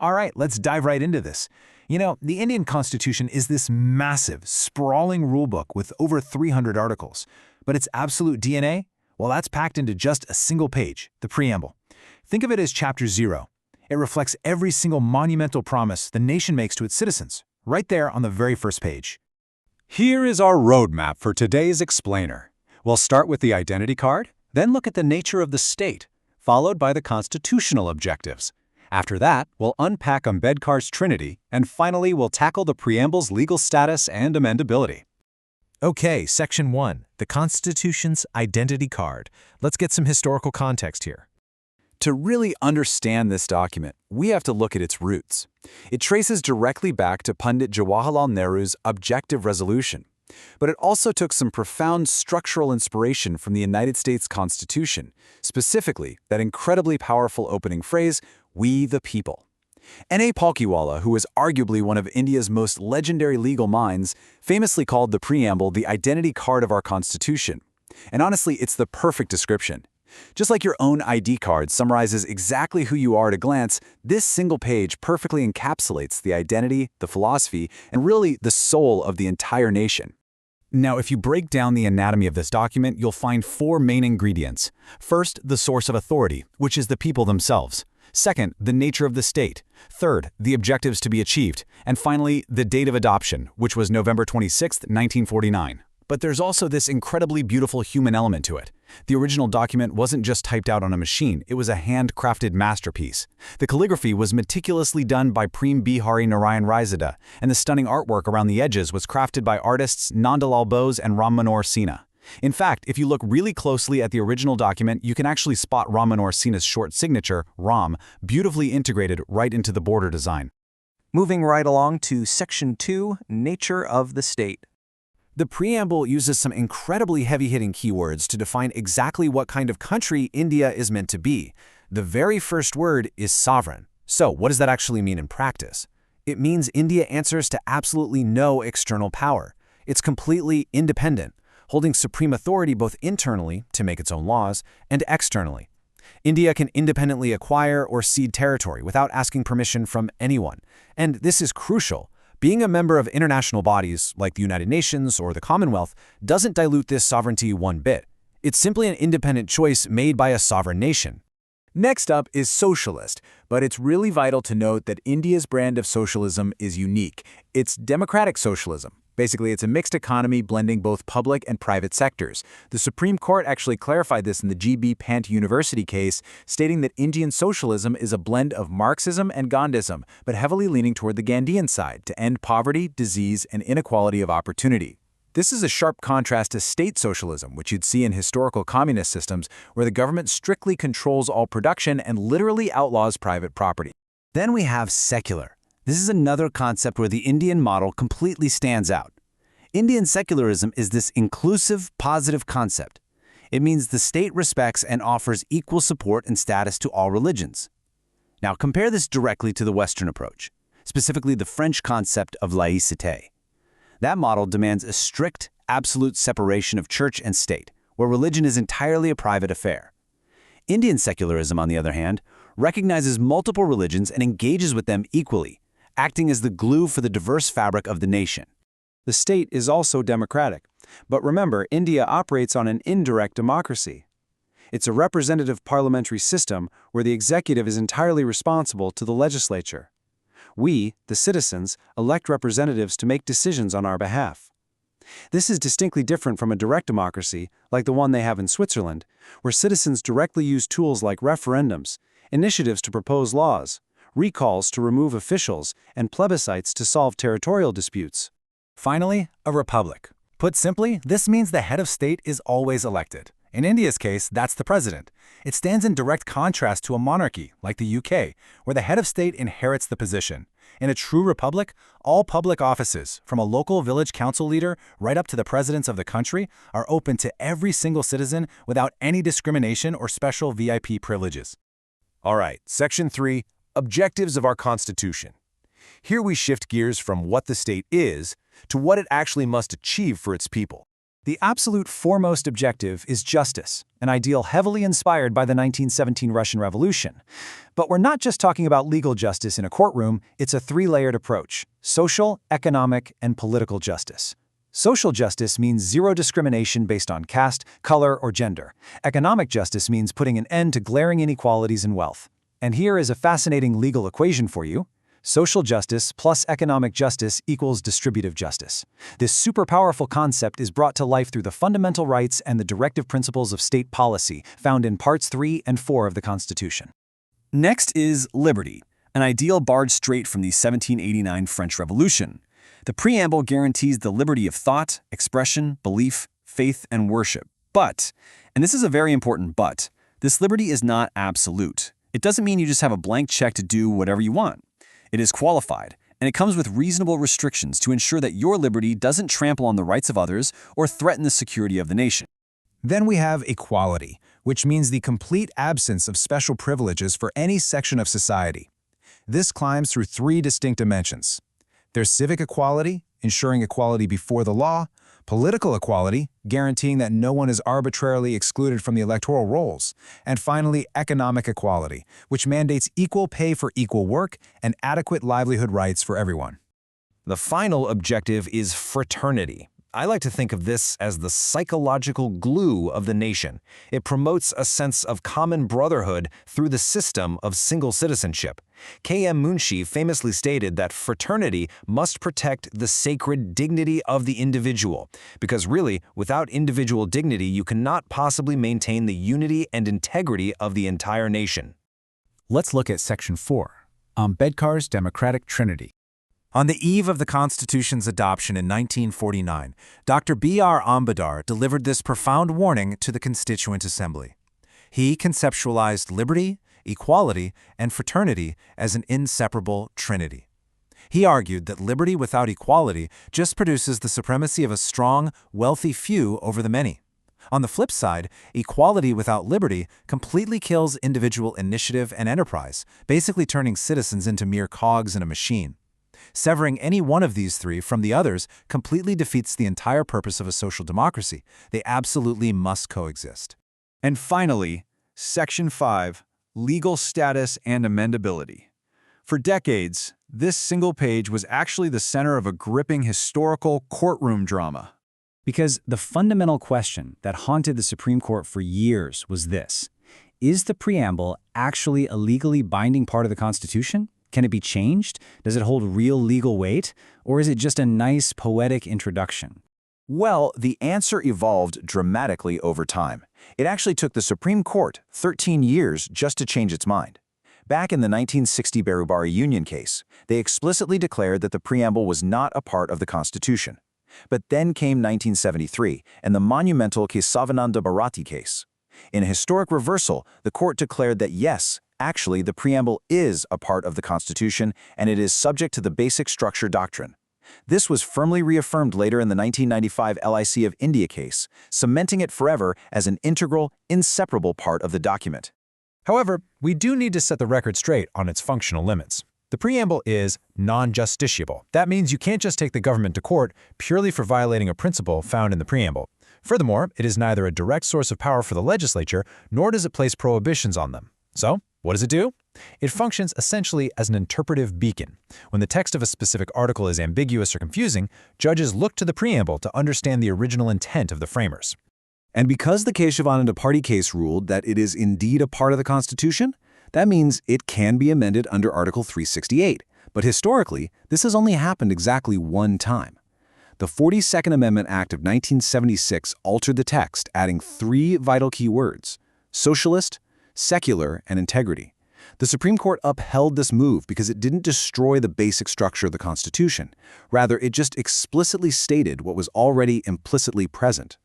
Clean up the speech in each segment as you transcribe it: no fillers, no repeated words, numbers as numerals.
All right, let's dive right into this. The Indian Constitution is this massive, sprawling rulebook with over 300 articles. But its absolute DNA? Well, that's packed into just a single page, the Preamble. Think of it as Chapter 0. It reflects every single monumental promise the nation makes to its citizens, right there on the very first page. Here is our roadmap for today's explainer. We'll start with the identity card, then look at the nature of the state, followed by the constitutional objectives. After that, we'll unpack Ambedkar's Trinity, and finally we'll tackle the Preamble's legal status and amendability. Okay, Section 1, the Constitution's identity card. Let's get some historical context here. To really understand this document, we have to look at its roots. It traces directly back to Pandit Jawaharlal Nehru's objective resolution. But it also took some profound structural inspiration from the United States Constitution, specifically that incredibly powerful opening phrase, "We the people." N.A. Palkhiwala, who was arguably one of India's most legendary legal minds, famously called the Preamble the identity card of our Constitution. And honestly, it's the perfect description. Just like your own ID card summarizes exactly who you are at a glance, this single page perfectly encapsulates the identity, the philosophy, and really the soul of the entire nation. Now, if you break down the anatomy of this document, you'll find four main ingredients. First, the source of authority, which is the people themselves. Second, the nature of the state. Third, the objectives to be achieved. And finally, the date of adoption, which was November 26, 1949. But there's also this incredibly beautiful human element to it. The original document wasn't just typed out on a machine, it was a handcrafted masterpiece. The calligraphy was meticulously done by Prem Bihari Narayan Raizada, and the stunning artwork around the edges was crafted by artists Nandalal Bose and Ram Manohar Sinha. In fact, if you look really closely at the original document, you can actually spot Ram Manohar Sinha's short signature, Ram, beautifully integrated right into the border design. Moving right along to Section 2, Nature of the State. The Preamble uses some incredibly heavy-hitting keywords to define exactly what kind of country India is meant to be. The very first word is sovereign. So, what does that actually mean in practice? It means India answers to absolutely no external power. It's completely independent, holding supreme authority both internally, to make its own laws, and externally. India can independently acquire or cede territory without asking permission from anyone. And this is crucial. Being a member of international bodies, like the United Nations or the Commonwealth, doesn't dilute this sovereignty one bit. It's simply an independent choice made by a sovereign nation. Next up is socialist, but it's really vital to note that India's brand of socialism is unique. It's democratic socialism. Basically, it's a mixed economy blending both public and private sectors. The Supreme Court actually clarified this in the G.B. Pant University case, stating that Indian socialism is a blend of Marxism and Gandhism, but heavily leaning toward the Gandhian side to end poverty, disease, and inequality of opportunity. This is a sharp contrast to state socialism, which you'd see in historical communist systems, where the government strictly controls all production and literally outlaws private property. Then we have secular. This is another concept where the Indian model completely stands out. Indian secularism is this inclusive, positive concept. It means the state respects and offers equal support and status to all religions. Now compare this directly to the Western approach, specifically the French concept of laïcité. That model demands a strict, absolute separation of church and state, where religion is entirely a private affair. Indian secularism, on the other hand, recognizes multiple religions and engages with them equally, acting as the glue for the diverse fabric of the nation. The state is also democratic, but remember, India operates on an indirect democracy. It's a representative parliamentary system where the executive is entirely responsible to the legislature. We, the citizens, elect representatives to make decisions on our behalf. This is distinctly different from a direct democracy, like the one they have in Switzerland, where citizens directly use tools like referendums, initiatives to propose laws, recalls to remove officials, and plebiscites to solve territorial disputes. Finally, a republic. Put simply, this means the head of state is always elected. In India's case, that's the president. It stands in direct contrast to a monarchy, like the UK, where the head of state inherits the position. In a true republic, all public offices, from a local village council leader right up to the presidents of the country, are open to every single citizen without any discrimination or special VIP privileges. All right, Section 3, Objectives of our Constitution. Here we shift gears from what the state is to what it actually must achieve for its people. The absolute foremost objective is justice, an ideal heavily inspired by the 1917 Russian Revolution. But we're not just talking about legal justice in a courtroom, it's a three-layered approach: social, economic, and political justice. Social justice means zero discrimination based on caste, color, or gender. Economic justice means putting an end to glaring inequalities in wealth. And here is a fascinating legal equation for you. Social justice plus economic justice equals distributive justice. This super powerful concept is brought to life through the fundamental rights and the directive principles of state policy found in Parts 3 and 4 of the Constitution. Next is liberty, an ideal barred straight from the 1789 French Revolution. The preamble guarantees the liberty of thought, expression, belief, faith, and worship. But, and this is a very important but, this liberty is not absolute. It doesn't mean you just have a blank check to do whatever you want. It is qualified, and it comes with reasonable restrictions to ensure that your liberty doesn't trample on the rights of others or threaten the security of the nation. Then we have equality, which means the complete absence of special privileges for any section of society. This climbs through three distinct dimensions. There's civic equality, ensuring equality before the law; political equality, guaranteeing that no one is arbitrarily excluded from the electoral rolls; and finally, economic equality, which mandates equal pay for equal work and adequate livelihood rights for everyone. The final objective is fraternity. I like to think of this as the psychological glue of the nation. It promotes a sense of common brotherhood through the system of single citizenship. K.M. Munshi famously stated that fraternity must protect the sacred dignity of the individual, because really, without individual dignity, you cannot possibly maintain the unity and integrity of the entire nation. Let's look at Section 4, Ambedkar's Democratic Trinity. On the eve of the Constitution's adoption in 1949, Dr. B.R. Ambedkar delivered this profound warning to the Constituent Assembly. He conceptualized liberty, equality, and fraternity as an inseparable trinity. He argued that liberty without equality just produces the supremacy of a strong, wealthy few over the many. On the flip side, equality without liberty completely kills individual initiative and enterprise, basically turning citizens into mere cogs in a machine. Severing any one of these three from the others completely defeats the entire purpose of a social democracy. They absolutely must coexist. And finally, Section 5, Legal Status and Amendability. For decades, this single page was actually the center of a gripping historical courtroom drama. Because the fundamental question that haunted the Supreme Court for years was this: is the preamble actually a legally binding part of the Constitution? Can it be changed? Does it hold real legal weight? Or is it just a nice, poetic introduction? Well, the answer evolved dramatically over time. It actually took the Supreme Court 13 years just to change its mind. Back in the 1960 Berubari Union case, they explicitly declared that the preamble was not a part of the Constitution. But then came 1973 and the monumental Kesavananda Bharati case. In a historic reversal, the court declared that yes, actually, the preamble is a part of the Constitution and it is subject to the basic structure doctrine. This was firmly reaffirmed later in the 1995 LIC of India case, cementing it forever as an integral, inseparable part of the document. However, we do need to set the record straight on its functional limits. The preamble is non-justiciable. That means you can't just take the government to court purely for violating a principle found in the preamble. Furthermore, it is neither a direct source of power for the legislature, nor does it place prohibitions on them. So, what does it do? It functions essentially as an interpretive beacon. When the text of a specific article is ambiguous or confusing, judges look to the preamble to understand the original intent of the framers. And because the Keshavananda Party case ruled that it is indeed a part of the Constitution, that means it can be amended under Article 368. But historically, this has only happened exactly one time. The 42nd Amendment Act of 1976 altered the text, adding three vital key words: socialist, secular, and integrity. The Supreme Court upheld this move because it didn't destroy the basic structure of the Constitution. Rather, it just explicitly stated what was already implicitly present.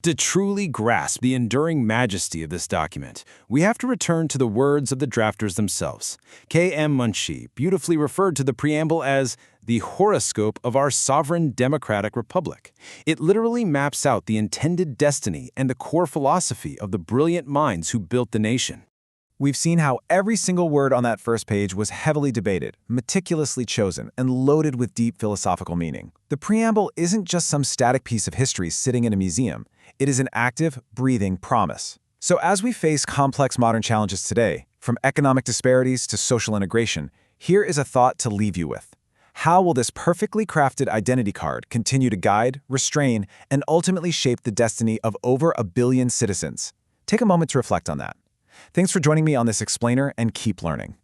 To truly grasp the enduring majesty of this document, we have to return to the words of the drafters themselves. K.M. Munshi beautifully referred to the preamble as the horoscope of our sovereign democratic republic. It literally maps out the intended destiny and the core philosophy of the brilliant minds who built the nation. We've seen how every single word on that first page was heavily debated, meticulously chosen, and loaded with deep philosophical meaning. The preamble isn't just some static piece of history sitting in a museum. It is an active, breathing promise. So as we face complex modern challenges today, from economic disparities to social integration, here is a thought to leave you with. How will this perfectly crafted identity card continue to guide, restrain, and ultimately shape the destiny of over 1 billion citizens? Take a moment to reflect on that. Thanks for joining me on this explainer, and keep learning.